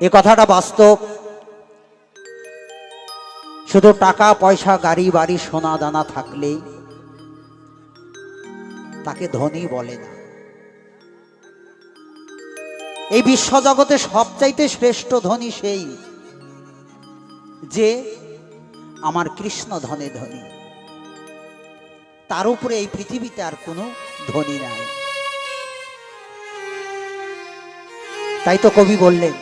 এ কথাটা বাস্তব। শুধু টাকা পয়সা গাড়ি বাড়ি সোনা দানা থাকলেই তাকে ধনী বলে না। এই বিশ্বজগতে সবচাইতে শ্রেষ্ঠ ধনী সেই যে আমার কৃষ্ণ ধনে ধনী, তার উপরে এই পৃথিবীতে আর কোনো ধনী নাই। তাই তো কবি বললেন,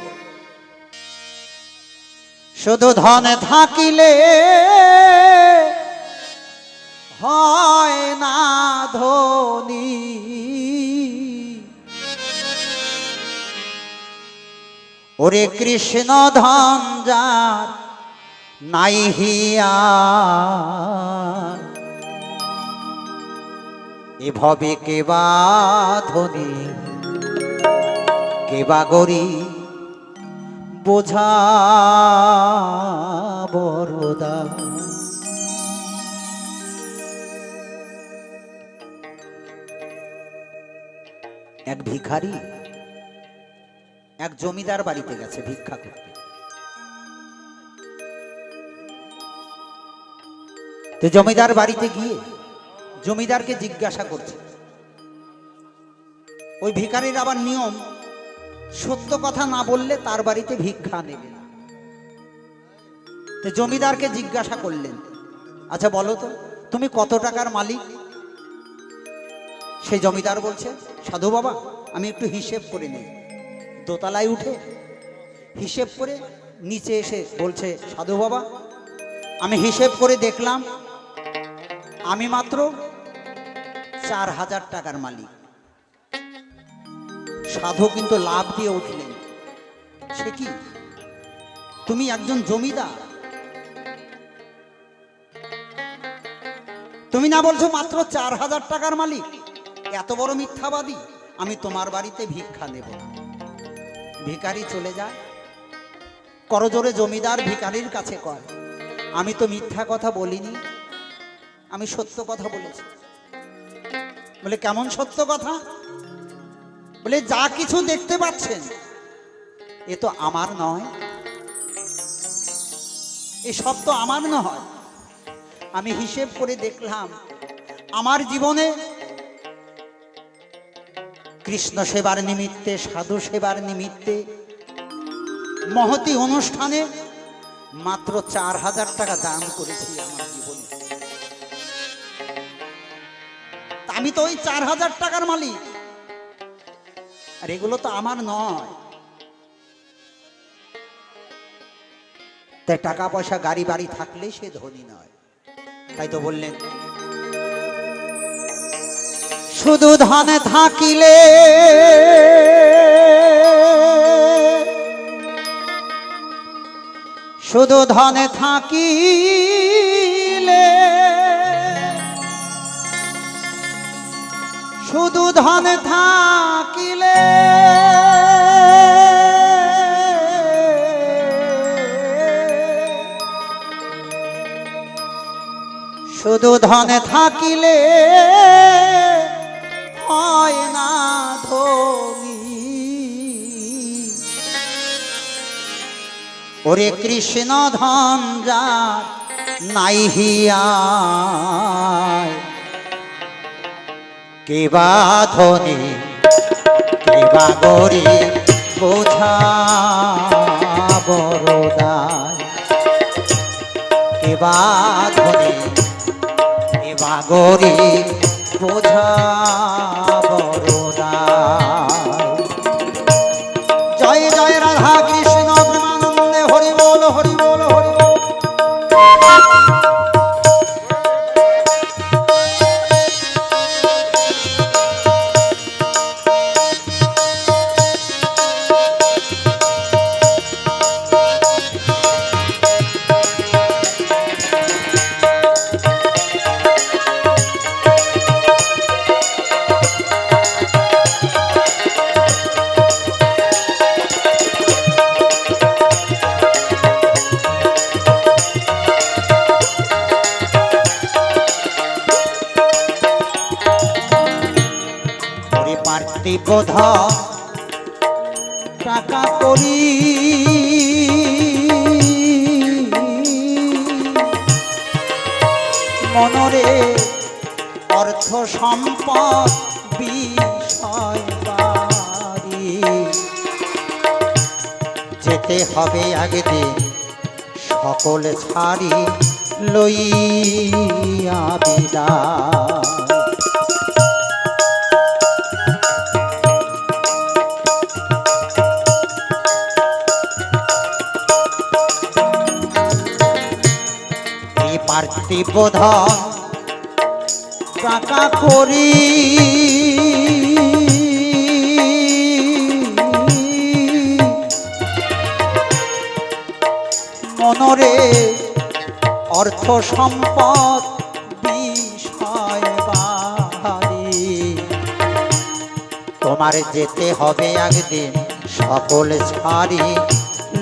শুধু ধনে থাকিলে হয় না ধনী, ওরে কৃষ্ণ ধন যার নাই হিয়া, এভাবে কেবা ধনী কেবা গরিব, বোঝা বড়দা। এক ভিখারি এক জমিদার বাড়িতে গেছে ভিক্ষা করতে। তো জমিদার বাড়িতে গিয়ে জমিদারকে জিজ্ঞাসা করছে। ওই ভিখারির আবার নিয়ম, সত্য কথা না বললে তার বাড়িতে ভিক্ষা নেবে না। তো জমিদারকে জিজ্ঞাসা করলেন, আচ্ছা বলো তো তুমি কত টাকার মালিক? সেই জমিদার বলছে, সাধু বাবা আমি একটু হিসেব করে নেই। দোতলায় উঠে হিসেব করে নিচে এসে বলছে, সাধু বাবা আমি হিসেব করে দেখলাম আমি মাত্র 4000 টাকার মালিক। সাধু কিন্তু লাভ দিয়ে উঠলেন, সে কি তুমি একজন জমিদার, তুমি না বলছো মাত্র 4000 টাকার মালিক? এত বড় মিথ্যাবাদী, আমি তোমার বাড়িতে ভিক্ষা নেব না। ভিখারি চলে যায়। করজোরে জমিদার ভিখারির কাছে কয়, আমি তো মিথ্যা কথা বলিনি, আমি সত্য কথা বলেছি। বলে কেমন সত্য কথা? বলে যা কিছু দেখতে পাচ্ছেন এ তো আমার নয়, এসব তো আমার নয়। আমি হিসেব করে দেখলাম আমার জীবনে কৃষ্ণ সেবার নিমিত্তে, সাধু সেবার নিমিত্তে মহতি অনুষ্ঠানে মাত্র 4000 টাকা দান করেছি আমার জীবনে। আমি তো ওই 4000 টাকার মালিক, আর এগুলো তো আমার নয়। তাই টাকা পয়সা গাড়ি বাড়ি থাকলে সে ধনী নয়। তাই তো বললেন, শুধু ধনে থাকিলে শুধু ধনে থাকিলে শুধু ধনে থাকিলে শুধু ধনে থাকিলে হয় না ধনী, ওরে কৃষ্ণ ধন যার নাই হিয়া, কেবা ধনী কেবা গরিব, বোঝা বড়দা। কেবা ধনী কেবা গরিব, বোঝা বড়দা। জয় জয় রাধা কৃষ্ণ প্রেমানন্দে, হরি বল হরি বল হরি বল। পার্থিব টাকা করি মনরে অর্থ সম্পদ বিষয় বাড়ি, যেতে হবে একদিন সকল ছাড়ি লইয়া বিদায়। এই পার্থিব ধন টাকা করি মনরে অর্থ সম্পদ বিষয় বাড়ি, তোমার যেতে হবে একদিন সকল ছাড়ি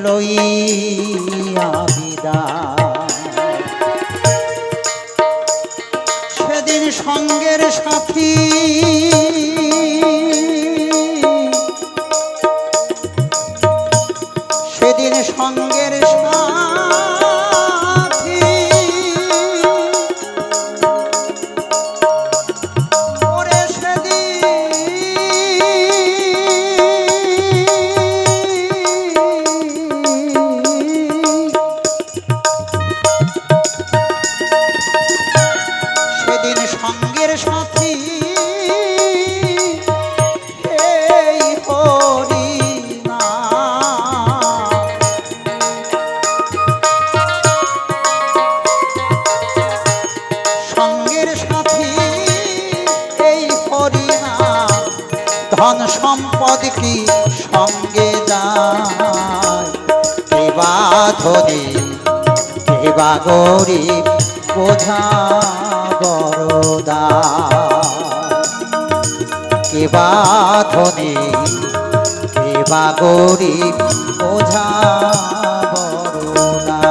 লইয়া বিদায়। সেদিন সঙ্গের সাথী সেদিন সঙ্গের সাথী ওরে সেদিন সঙ্গের সাথী এই হরি সঙ্গের সাথী এই হরি নাম, ধন সম্পদ কি সঙ্গে যায়, কেবা ধনী কেবা গরিব বোঝা বড়দা, কেবা ধনী কেবা গরিব বোঝা বড়দা।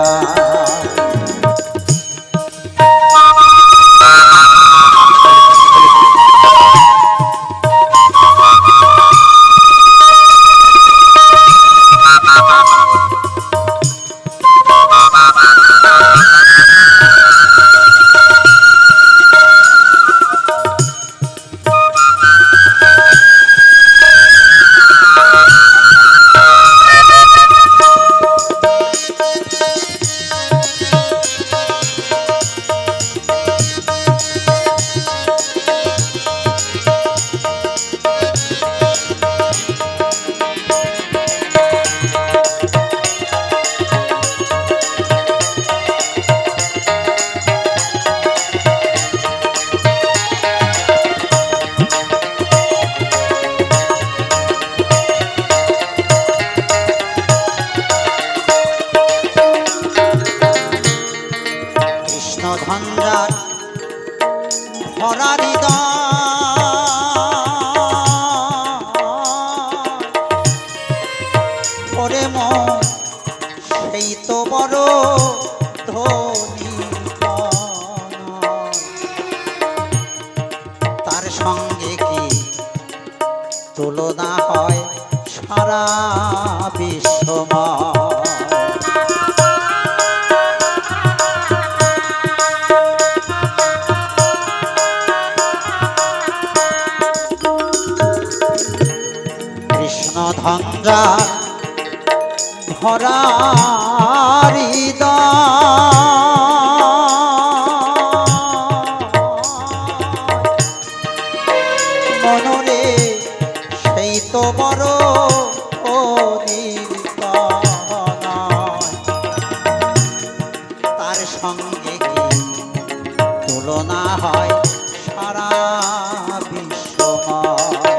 ধন্যার ভরা হৃদয় ওরে মন সেই তো বড় ধনী তার সঙ্গে কি তুলনা হয় সারা বিশ্বময়। ধন্যা ভরা হৃদয় মনরে সেই তো বড় তার সঙ্গে কি তুলনা হয় সারা বিশ্বময়।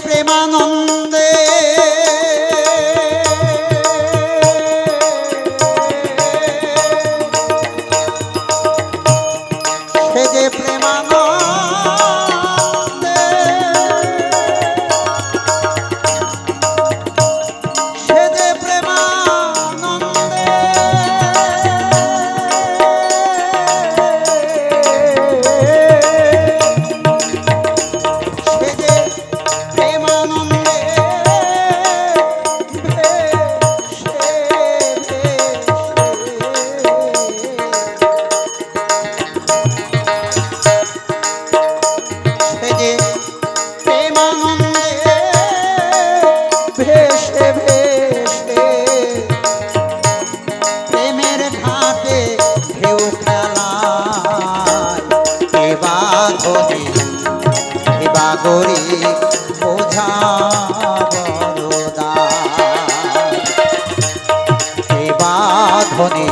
প্রেমানন্দে সে যে প্রেমানন্দে সে যে প্রেমানন্দে গরিব বোঝা বড়দার। কে বা ধনী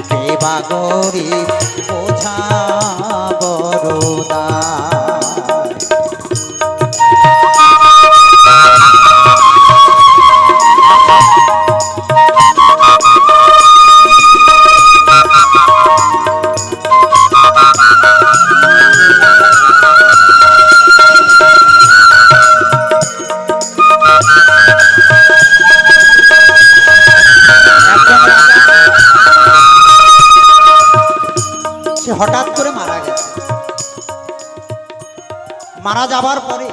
কে বা গরিব বোঝা বড়দার। হঠাৎ করে মারা গেছে। মারা যাবার পরে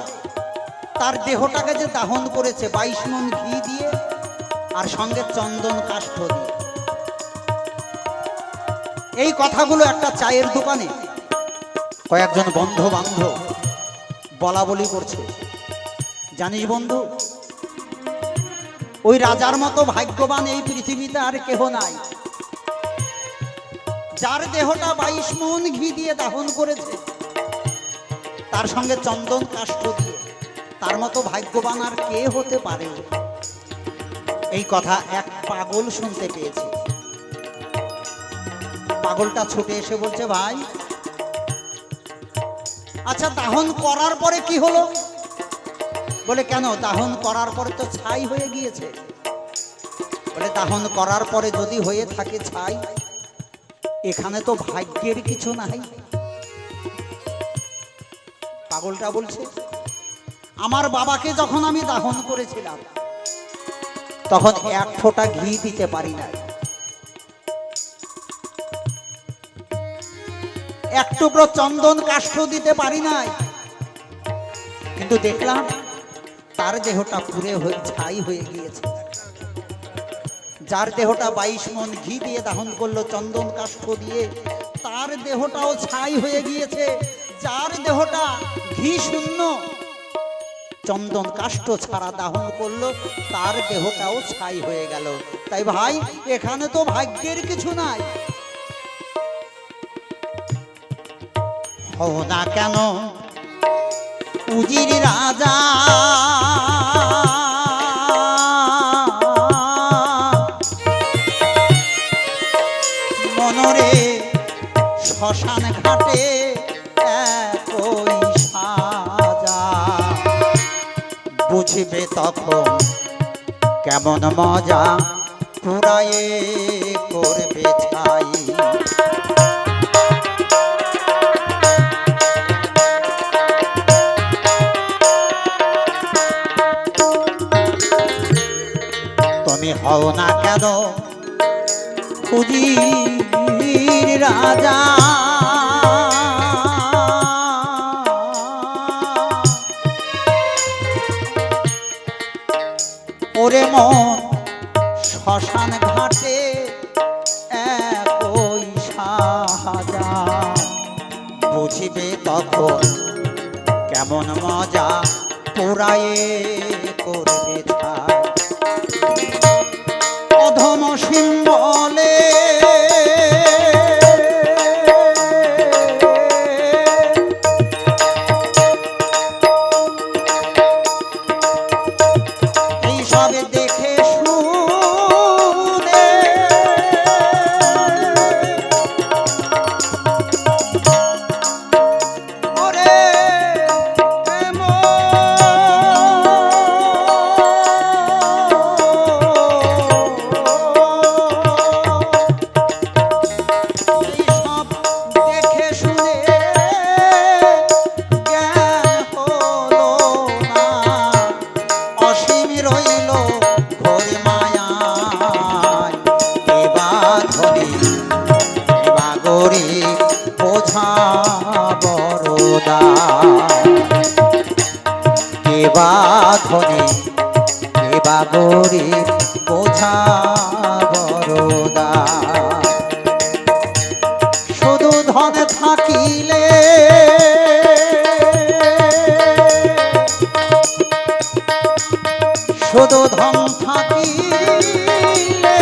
তার দেহটাকে যে দাহন করেছে 22 মণ ঘি দিয়ে আর সঙ্গে চন্দন কাষ্ঠ দিয়ে। এই কথাগুলো একটা চায়ের দোকানে কয়েকজন বন্ধু বান্ধব বলা বলি করছে। জানিস বন্ধু, ওই রাজার মতো ভাগ্যবান এই পৃথিবীতে আর কেহ নাই, যার দেহটা 22 মণ ঘি দিয়ে দাহন করেছে তার সঙ্গে চন্দন কাষ্ঠ দিয়ে। তার মতো ভাগ্যবান আর কে হতে পারে? এই কথা এক পাগল শুনতে পেয়েছে। পাগলটা ছুটে এসে বলছে, ভাই আচ্ছা দাহন করার পরে কি হলো? বলে, কেন? দাহন করার পরে তো ছাই হয়ে গিয়েছে। বলে, দাহন করার পরে যদি হয়ে থাকে ছাই, এখানে তো ভাগ্যের কিছু নাই। পাগলটা বলছে, আমার বাবাকে যখন আমি দাহন করেছিলাম তখন এক ফোঁটা ঘি দিতে পারি নাই, এক টুকরো চন্দন কাষ্ঠ দিতে পারি নাই, কিন্তু দেখলাম তার দেহটা পুরে ছাই হয়ে গিয়েছে। যার দেহটা 22 মণ ঘি দিয়ে দাহন করলো চন্দন কাষ্ঠ দিয়ে, তার দেহটাও ছাই হয়ে গিয়েছে। যার দেহটা ঘি শূন্য চন্দন কাষ্ঠ ছাড়া দাহন করলো, তার দেহটাও ছাই হয়ে গেল। তাই ভাই, এখানে তো ভাগ্যের কিছু নাই। হও না কেন উজির রাজা, মনরে শ্মশান ঘাটে একই সাজা। বুঝবে তখন কেমন মজা, পুরায়ে করবে ছাই। তুমি হও না কেন উজির রাজা, ওরে মন শ্মশান ঘাটে একই সাজা। বুঝিবে তখন কেমন মজা, পুরায়ে করবে ছাই। অধম সিম্বলে এইসবে দেখে শুনে ওরে কেবা ধনী কেবা গরিব বোঝা বড়দার। শুধু ধন থাকিলে শুধু ধন থাকিলে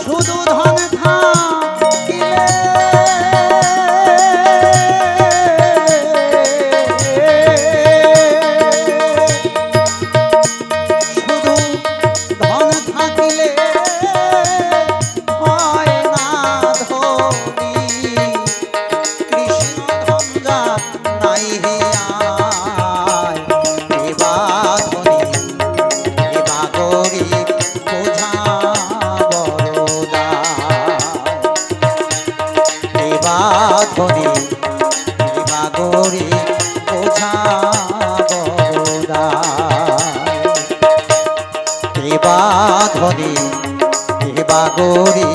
শুধু ধন থাকিলে ধনী কে বাগরে বোঝা বড়দায় কে বা ধনী কে বাগরে